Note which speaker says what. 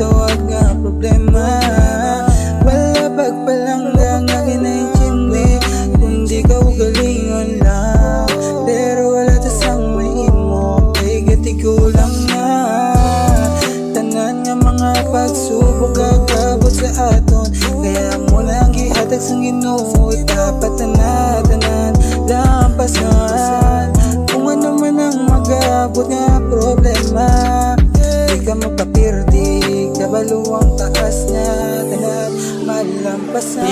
Speaker 1: tawag nga problema. Wala pagpalangga nga kinaintindi, kundi kaugalingon lang. Pero wala tasang mahimo, kay gatigulang na. Tanan nga mga pagsubok gagabot sa aton, kaya mo lang gihatag sa Ginoo. Dapat tanan lampasan kung ano man ang mag-abot nga problema. Di ka magpapirdig, kabaluang takas nga tanan malampasan.